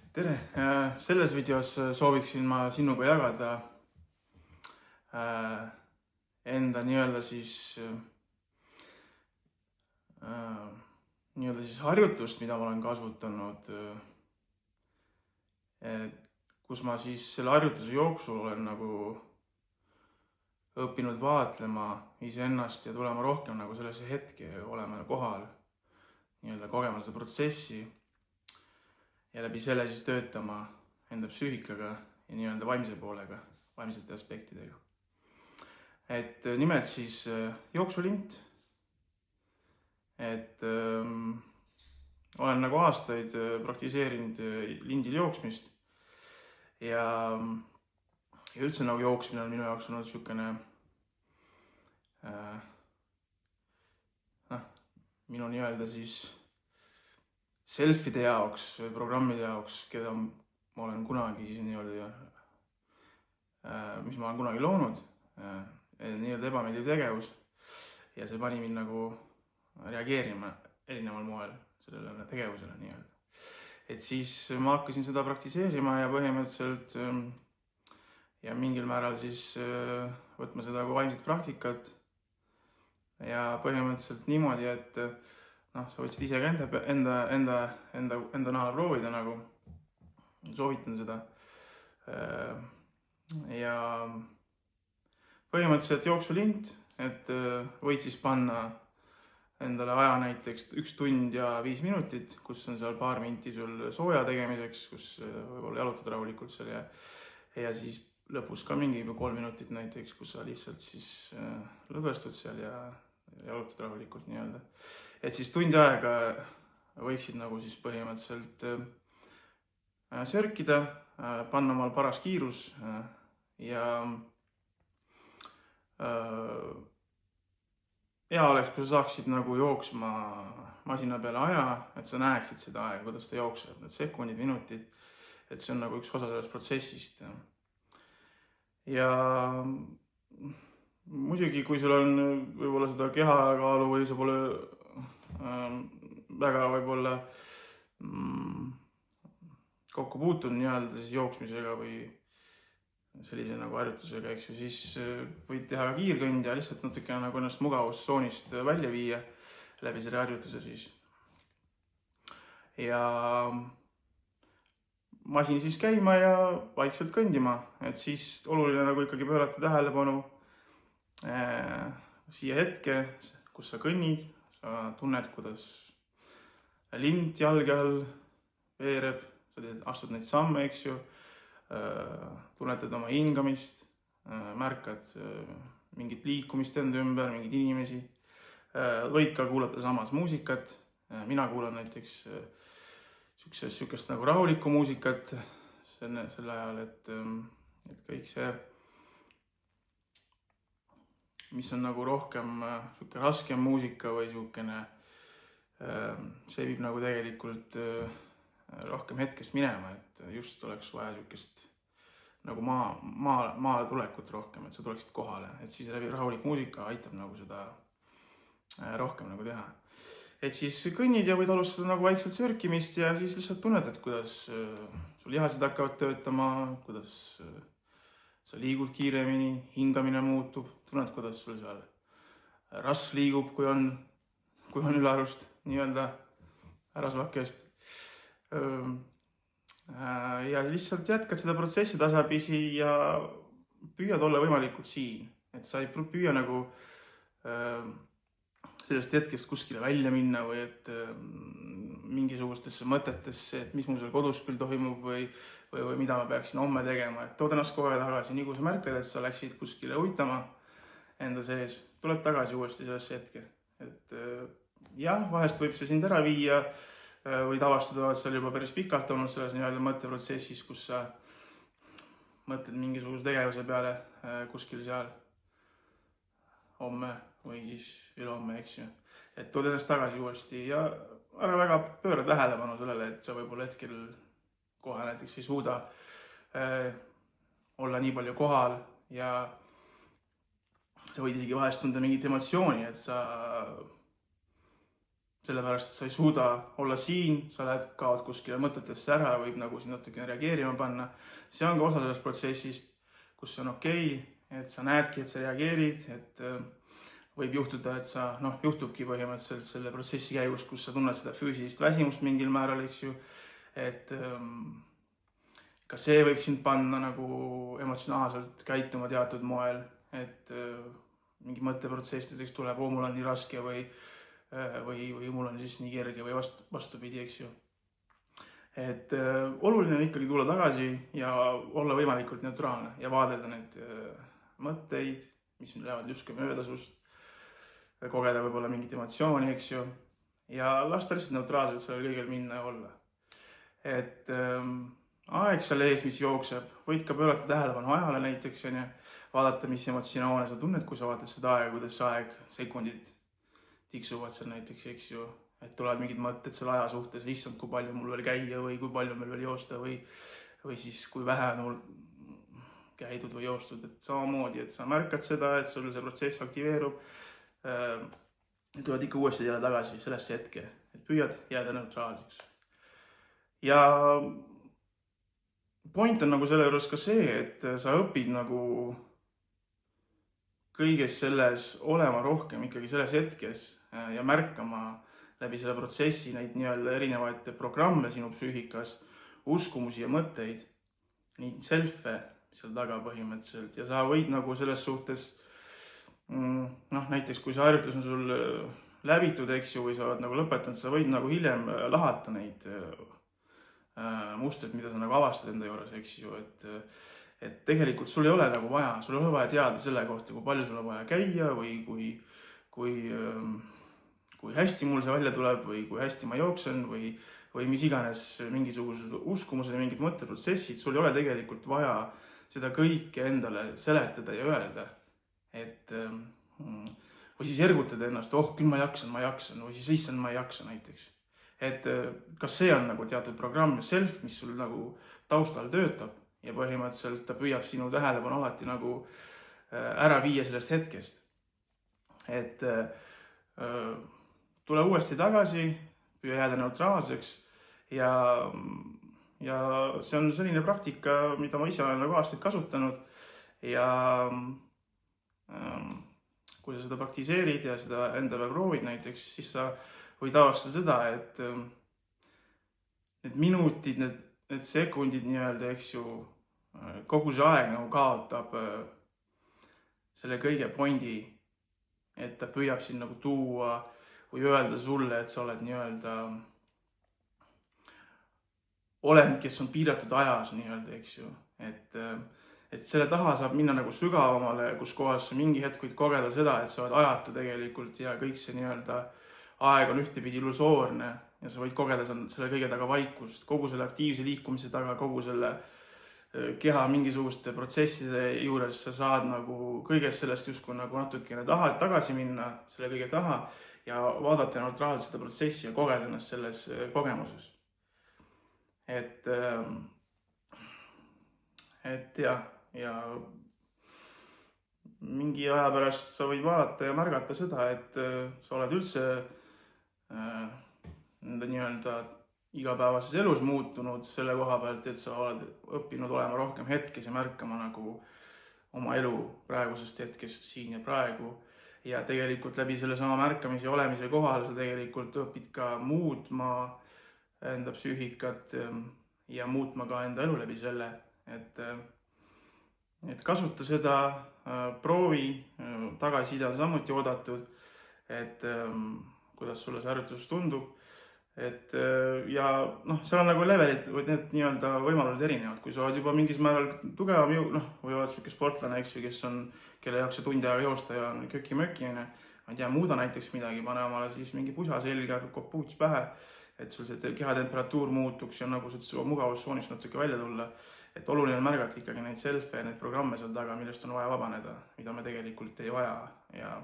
Tere! Selles videos sooviksin ma sinuga jagada enda harjutust, mida ma olen kasutanud, kus ma siis selle harjutuse jooksul olen nagu õppinud vaatlema iseennast ja tulema rohkem nagu sellesse hetke, olema kohal, kogema seda protsessi ja läbi selle siis töötama enda psüühikaga ja vaimse poolega, vaimsete aspektidega. Et nimelt siis jooksulint. Olen nagu aastaid praktiseerinud lindil jooksmist ja üldse nagu jooksmine on minu jaoks olnud niisugune minu siis selfide jaoks või programmide jaoks, keda ma olen kunagi mis ma olen kunagi loonud, ebameeldiv tegevus ja see pani mind nagu reageerima erineval moel sellele tegevusele . Et siis ma hakkasin seda praktiseerima ja põhimõtteliselt ja mingil määral siis võtma seda kui vaimset praktikat ja põhimõtteliselt niimoodi, et sa võtsid ise ka enda nahal proovida nagu, soovitan seda. Ja põhimõtteliselt jooksulint, et võid siis panna endale aja näiteks 1 tund ja 5 minutit, kus on seal paar minti sul sooja tegemiseks, kus võib-olla jalutad rahulikult seal ja siis lõpus ka mingi 3 minutit näiteks, kus sa lihtsalt siis lõdvestud seal ja jalutad rahulikult . Et siis tund aega võiksid nagu siis põhimõtteliselt sörkida, panna omal paras kiirus ja hea oleks, kui sa saaksid nagu jooksma masina peale aja, et sa näeksid seda aega, kuidas ta jookseb, need sekundid, minutid, et see on nagu üks osa sellest protsessist. Ja muidugi, kui sul on võib-olla seda kehakaalu või sa pole väga võib-olla kokku puutunud siis jooksmisega või sellise nagu harjutusega, eks ju, siis võid teha ka kiirkõnd ja lihtsalt natuke nagu ennast mugavustsoonist välja viia läbi selle harjutuse siis. Ja masin siis käima ja vaikselt kõndima, et siis oluline nagu ikkagi pöörata tähelepanu siia hetke, kus sa kõnnid, sa tunned, kuidas lint jalge all veereb, sa astud neid samme, eks ju, tunnetad oma hingamist, märkad mingit liikumist enda ümber, mingeid inimesi, võid ka kuulata samas muusikat, mina kuulan näiteks sükest nagu rahulikku muusikat sel ajal, et kõik see, mis on nagu rohkem raskem muusika või see viib nagu tegelikult rohkem hetkest minema, et just oleks vaja sükest nagu maale tulekut rohkem, et sa tuleksid kohale, et siis läbi rahulik muusika aitab nagu seda rohkem nagu teha. Et siis kõnnid ja võid alustada nagu vaikselt sörkimist ja siis lihtsalt tunnetad, kuidas sul lihased hakkavad töötama, kuidas sa liigud kiiremini, hingamine muutub, tunned, kuidas sul seal rasv liigub, kui on ülarust rasvakest. Ja lihtsalt jätkad seda protsessi tasapisi ja püüad olla võimalikult siin, et sa ei püüa nagu sellest hetkest kuskile välja minna või et mingisugustesse mõtetesse, et mis mul seal kodus küll toimub või mida ma peaksin homme tegema, et tood ennast kohe tagasi, nii kui sa märkad, et sa läksid kuskile uitama enda sees, tuled tagasi uuesti sellesse hetke, et jah, vahest võib see sind ära viia, võid avastada, et sa oled juba päris pikalt olnud selles mõtteprotsessis, kus sa mõtled mingisuguse tegevuse peale kuskil seal homme või siis ülehomme, eks ju. Et tood ennast tagasi uuesti ja ära väga pööra tähelepanu sellele, et sa võib-olla hetkel kohe näiteks ei suuda olla nii palju kohal ja sa võid isegi vahest tunda mingit emotsiooni, et sa sellepärast, et sa ei suuda olla siin, sa kaod kuskile mõtetesse ära, võib nagu siin natukene reageerima panna. See on ka osa sellest protsessist, kus see on okei, et sa näedki, et sa reageerid, et võib juhtuda, et sa, juhtubki põhimõtteliselt selle protsessi käigus, kus sa tunned seda füüsilist väsimust mingil määral, eks ju, et ka see võib sind panna nagu emotsionaalselt käituma teatud moel, et mingi mõtteprotsess näiteks tuleb, mul on nii raske või mul on siis nii kerge või vastupidi, eks ju. Et oluline on ikkagi tulla tagasi ja olla võimalikult neutraalne ja vaadelda need mõtteid, mis lähevad justkui mööda sust, kogeda võib-olla mingit emotsiooni, eks ju, ja lasta lihtsalt neutraalselt sellel kõigel minna ja olla. Et aeg seal ees, mis jookseb, võid ka pöörata tähelepanu ajale näiteks, vaadata, mis emotsioone sa tunned, kui sa vaatad seda aega, kuidas see aeg, sekundid tiksuvad seal näiteks, eks ju, et tulevad mingid mõtted selle aja suhtes, issand, kui palju mul veel käia või kui palju meil veel joosta või siis kui vähe on mul käidud või joostud, et samamoodi, et sa märkad seda, et sul see protsess aktiveerub, ja tulevad ikka uuesti jälle tagasi sellesse hetke, et püüad jääda neutraalseks. Ja point on nagu selle juures ka see, et sa õpid nagu kõiges selles olema rohkem ikkagi selles hetkes ja märkama läbi selle protsessi neid nii-öelda erinevaid programme sinu psüühikas, uskumusi ja mõtteid, nii selfe seal taga põhimõtteliselt, ja sa võid nagu selles suhtes, näiteks kui see harjutus on sul läbitud, eks ju, või sa oled nagu lõpetanud, sa võid nagu hiljem lahata neid mustrid, mida sa nagu avastad enda juures, eks ju, et tegelikult sul ei ole nagu vaja, sul ei ole vaja teada selle kohta, kui palju sul on vaja käia või kui hästi mul see välja tuleb või kui hästi ma jooksen või mis iganes mingisugused uskumused ja mingid mõtteprotsessid, sul ei ole tegelikult vaja seda kõike endale seletada ja öelda. Või siis ergutada ennast, küll ma jaksan, või siis issand, ma ei jaksa näiteks. Et kas see on nagu teatud programm ja self, mis sul nagu taustal töötab ja põhimõtteliselt ta püüab sinu tähelepanu alati nagu ära viia sellest hetkest. Et tule uuesti tagasi, püüa jääda neutraalseks ja see on selline praktika, mida ma ise olen nagu aastaid kasutanud ja kui sa seda praktiseerid ja seda enda peal proovid näiteks, siis sa võid avastada seda, et need minutid, need sekundid nii-öelda, eks ju, kogu see aeg nagu kaotab selle kõige pointi, et ta püüab sind nagu tuua või öelda sulle, et sa oled nii-öelda olend, kes on piiratud ajas nii-öelda, eks ju, et selle taha saab minna nagu sügavamale, kus kohas mingi hetk võid kogeda seda, et sa oled ajatu tegelikult ja kõik see nii-öelda aeg on ühtepidi illusoorne ja sa võid kogeda selle kõige taga vaikust, kogu selle aktiivse liikumise taga, kogu selle keha mingisuguste protsesside juures sa saad nagu kõigest sellest justkui nagu natukene tagasi minna selle kõige taha ja vaadata neutraalselt seda protsessi ja kogeda ennast selles kogemuses. Et jah, ja mingi aja pärast sa võid vaadata ja märgata seda, et sa oled üldse nende nii-öelda igapäevases elus muutunud selle koha pealt, et sa oled õppinud olema rohkem hetkes ja märkama nagu oma elu praegusest hetkest siin ja praegu. Ja tegelikult läbi selle sama märkamise ja olemise kohal sa tegelikult õpid ka muutma enda psüühikat ja muutma ka enda elu läbi selle, et kasuta seda, proovi, tagasiside on samuti oodatud, et kuidas sulle see harjutus tundub. Ja seal on nagu levelid või need nii-öelda võimalused erinevad, kui sa oled juba mingis määral tugevam või oled selline sportlane, eks ju, kelle jaoks see tund aega joosta ja on köki-möki, ma ei tea, muuda näiteks midagi, pane omale siis mingi pusa selga, kopuuts pähe, et sul see kehatemperatuur muutuks ja nagu see mugavustsoonist natuke välja tulla. Et oluline on märgata ikkagi neid selfe ja neid programme seal taga, millest on vaja vabaneda, mida me tegelikult ei vaja ja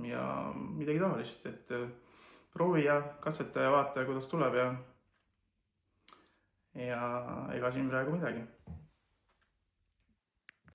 midagi taolist, et proovi ja katseta ja vaata, kuidas tuleb ja ega siin praegu midagi.